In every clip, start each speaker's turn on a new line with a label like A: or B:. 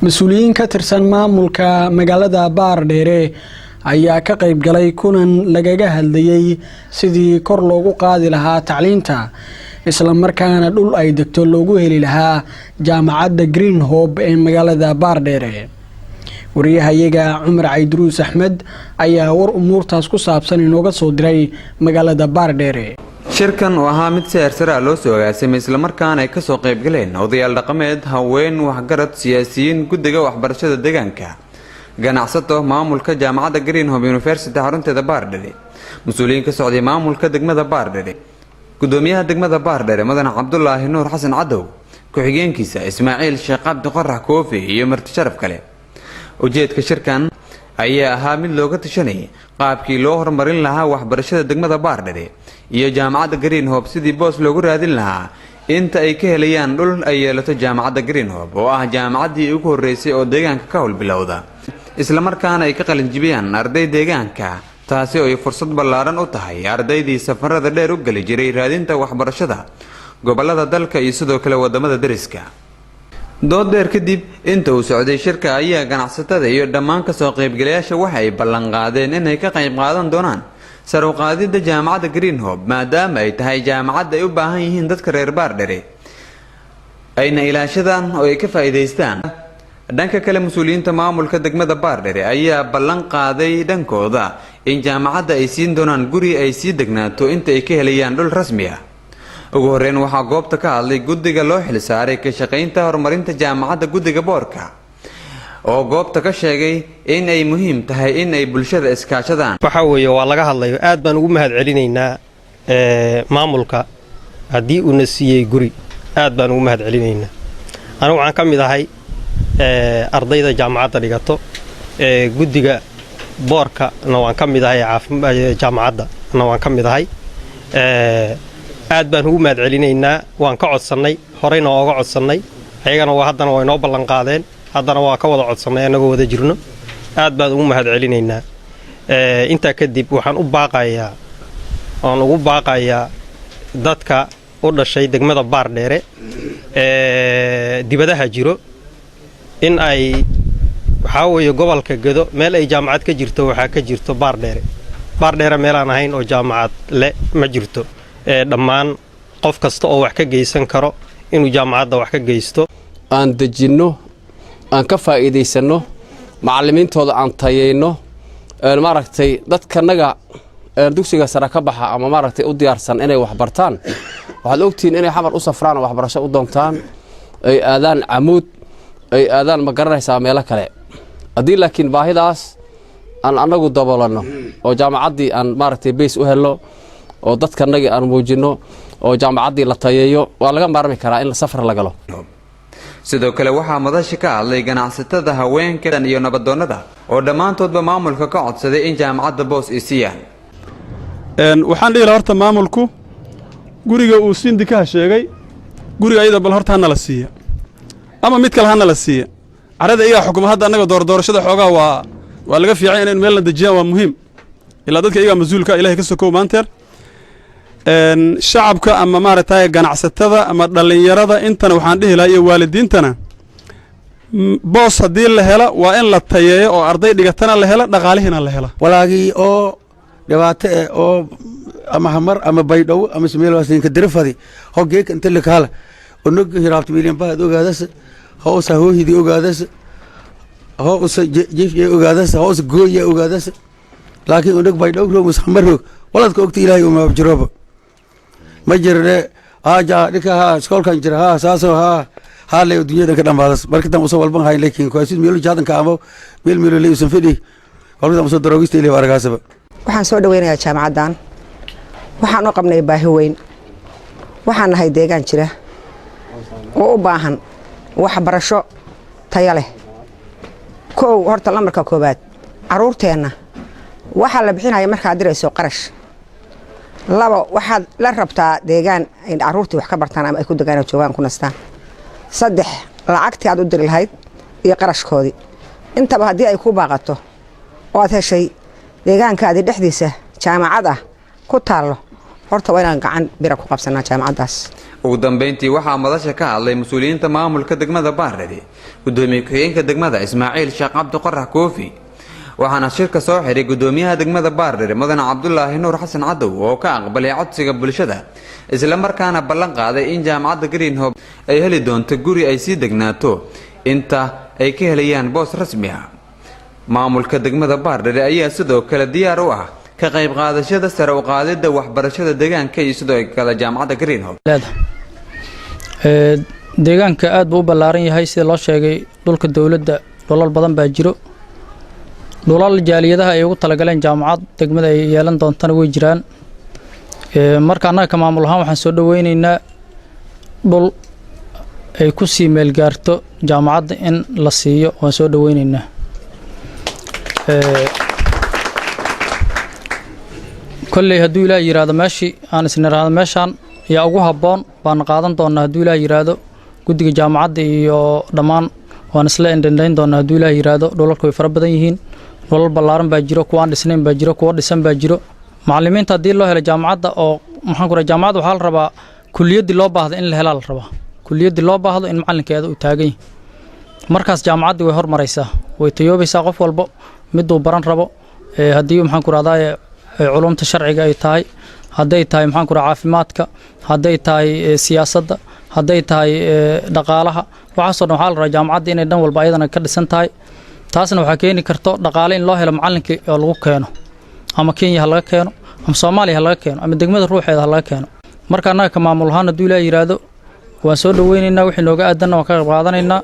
A: مسؤولين كترسان maamulka magaalada Baardheere ayaa ka qayb galay kulan lagaga hadlayay sidii kor loogu qaadi lahaa tacliinta isla markaana dhul ay degto loogu heli lahaa jaamacadda Green Hope ee magaalada Baardheere. wariyahayaga Cumar Caydruus Axmed ayaa war umuurtaas ku saabsan inooga soo diray magaalada Baardheere.
B: shirkan oo ahaa mid siyaarsara loo soo agaasimay isla markaana ay ka soo qayb galeen odayaal dhaqameed, haween, waxgarad, siyaasiyiin, guddiga waxbarashada deegaanka, ganacsato, maamulka jaamacadda Green Hope University xarunteeda Baardheere, mas'uuliyiin ka socday maamulka degmada Baardheere, gudoomiyaha degmada Baardheere Mudane Cabdullaahi Nuur Xasan Cadow, ku-xigeenkiisa Ismaaciil Sheekh Cabdi Qorax Koofi iyo marti sharaf kale. ujeedka shirkan ayaa ahaa mid looga tashanayay qaabkii loo horumarin lahaa waxbarashada degmada Baardheere iyo jaamacadda Green Hope sidii boos loogu raadin lahaa inta ay ka helayaan dhul ay yeelato jaamacadda Green Hope oo ah jaamacaddii ugu horeysay oo deegaanka ka howlbilowda isla markaana ay ka qalin jibiyaan arday deegaanka, taasi oo ay fursad ballaaran u tahay ardaydii safarada dheer u gali jiray raadinta waxbarashada gobolada dalka iyo sidoo kale wadamada dariska. dood dheer kadib inta uu socday shirka ayaa ganacsatada iyo dhammaan ka soo qaybgalayaasha waxa ay ballan qaadeen inay ka qayb qaadan doonaan sar u qaadida jaamacadda Green Hope maadaama ay tahay jaamacad ay u baahan yihiin dadka reer Baardheere ayna ilaashadaan oo ay ka faa'iideystaan. dhanka kale mas'uuliyiinta maamulka degmada Baardheere ayaa ballan qaaday dhankooda in jaamacadda ay siin doonaan guri ay sii degnaato inta ay ka helayaan dhul rasmi ah. ugu horeyn waxaa goobta ka hadlay guddiga loo xil saaray ka shaqaynta horumarinta jaamacadda guddiga boorka oo goobta ka sheegay in ay muhiim tahay in ay bulshada iskaashadaan.
C: waxa weeye waa laga hadlayo aad baan ugu mahadcelinaynaa maamulka haddii uu na siiyey guri aad baan ugu mahadcelinaynaa. anigu waxaan ka mid ahay ardayda jaamacadda dhigato guddiga boorka na waan ka mid ahay jaamacadda na waan ka mid ahay aad baan ugu mahadcelinaynaa. waan ka codsannay horeyna ooga codsannay ayagana haddana waa inoo ballan qaadeen haddana waa ka wada codsannay annagoo wada jirno aad baan ugu mahadcelinaynaa. intaa kadib waxaan ugu baaqayaa dadka u dhashay degmada Baardheere dibadaha jiro in ay waxaa weeye gobolka Gedo meel ay jaamacad ka jirto waxaa ka jirto Baardheere meelaan ahayn oo jaamacad le ma jirto. dhammaan qof kasta oo wax ka geysan karo inuu jaamacadda wax ka geysto
D: aan dejinno aan ka faa'iideysano macallimiintooda aan tayeyno maaragtay dadkanaga dugsiga sare ka baxa ama maaragtay u diyaarsan inay wax bartaan waxaad ogtiin inay xamar u safraan oo waxbarasho u doontaan ay aadaan Camuud ay aadaan ma garanaysaa meelo kale haddii laakiin baahidaas aan anagu daboolano oo jaamacaddii aan maaragtay base u helno oo dadkanagi aan muujino oo jaamacaddii la tayeeyo waa laga maarmi karaa in safar la galo.
B: sidoo kale waxaa madashi ka hadlay ganacsatada, haweenka iyo nabadoonnada oo dhammaantoodba maamulka ka codsaday in jaamacadda boos ay siiyaan.
E: waxaan dhihi lahaa horta maamulku guriga uu sindikaha sheegay guriga ayada bal horta hana la siiya ama mid kale hana la siiya carada iyaga xukuma hadda annaga doorashada xoogaa waa laga fiican in meel la dejiyaan waa muhiim ilaa dadka iyaga mas'uulka ilaahay ka sokow maanteer shacabka ama maaragtay ganacsatada ama dhalinyarada intana waxaan dhihi lahaa iyo waalidiintana boos haddii la helo waa in la tayeeyo oo arday dhigatana la helo dhaqaalihiina la helo
F: walaagii oo dhibaato oo ama hamar ama baydhow ama ismeel waasinka dirfadi hogeeka inta la kala onog hiraabta milyan baad ogaadas hoosa hoohidi ogaadas hoosa jiif ogaadas hoosa gooya ogaadas laakiin onog baydhow roos hamar waladka ogta ilaahay uma jirooba ma jirne aaja dhika iskoolkan jira saaso haalay dunyada ka dhamaadas markitan usoo walban hayn laakiin kuwaasi meel jaadanka ama meel leeysan fidhi walba soo daroogista ilaahay waragaasaba.
G: waxaan soo dhaweynayaa jaamacaddan waxaan u qabnay baahi weyn waxaan nahay deegaan jira oo u baahan waxbarasho tayo leh. horta lamarka koobaad caruurteenna waxaa la bixinaya markaad dirayso qarash. labo waxaad la rabtaa deegaan ay caruurtii wax ka bartaan ama ay ku degaan joogaan ku nastaan. saddex lacagtii aad u diri lahayd iyo qarashkoodii intaba haddii ay ku baaqato oo aad heshay deegaankaadii dhexdiisa jaamacad ah ku taallo horta waa inaan gacan bira ku qabsanaa jaamacaddaas.
B: ugu dambeyntii waxaa madasha ka hadlay mas-uuliyiinta maamulka degmada Baardheere gudoomiye ku-xigeenka degmada Ismaaciil Sheekh Cabdi Qorax Koofi waxaana shirka soo xiray gudoomiyaha degmada Baardheere Mudane Cabdullaahi Nuur Xasan Cadow oo ka aqbalay codsiga bulshada isla markaana ballan qaaday in jaamacadda Greenhope ay heli doonto guri ay sii degnaato inta ay ka helayaan boos rasmi ah maamulka degmada Baardheere ayaa sidoo kale diyaar u ah ka qayb qaadashada sare u qaadida waxbarashada deegaanka iyo sidoo kale jaamacadda Greenhope
H: deegaanka aad buu u ballaaran yahay sida loo sheegay dhulka dawladda dhulal badan baa jiro dhulal jaaliyadaha ay ugu talagaleen jaamacad degmada ay yeelan doontana way jiraan marka annaga ka maamul ahaan waxaan soo dhaweynaynaa dhul ay ku sii meel gaarto jaamacadda in la siiyo waan soo dhaweynaynaa kolley hadduu ilaahay yiraahdo meeshii aan isniraahdo meeshaan yaa ugu habboon baan qaadan doonaa hadduu ilaahay yiraahdo guddiga jaamacadda iyo dhammaan waan isla indhandhayn doonaa hadduu ilaahay yiraahdo dhulalku way fara badan yihiin dhulal ballaaran baa jiro kuwaan dhisnayn baa jiro kuwa dhisan baa jiro macallimiinta haddii loo helo jaamacadda oo maxaan ku rahay jaamacadda waxaa la rabaa kuliyaddii loo baahdo in la helaa la rabaa kuliyaddii loo baahdo in macallinkeeda uu taagan yahay markaas jaamacaddii way hormaraysaa way tayoobaysaa qof walbo miduu baran rabo haddii maxaan ku rahdaa culumta sharciga ay tahay hadday tahay maxaan ku rahaa caafimaadka hadday tahay siyaasadda hadday tahay dhaqaalaha waxaasoo dhan waxaa la rabaa jaamacadda inay dhan walba ayadana ka dhisan tahay taasna waxaa keeni karto dhaqaale in loo helo macallinkii oo lagu keeno ama Kenya ha laga keeno ama Soomaaliya ha laga keeno ama degmada ruuxeeda ha laga keeno marka annaga ka maamul ahaan hadduu ilaahay yiraahdo waan soo dhaweynaynaa wixii nooga aadanna waan ka qayb qaadanaynaa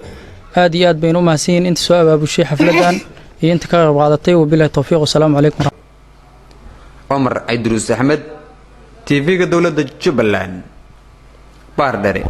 H: aad iyo aad baynu u mahadsan yihiin inta soo abaabushay xafladan iyo inta ka qayb qaadatay wabillahi tawfiiq wassalaamu calaykum
B: Omar Idris Ahmed TV-ga dawladda Jubbaland Baardheere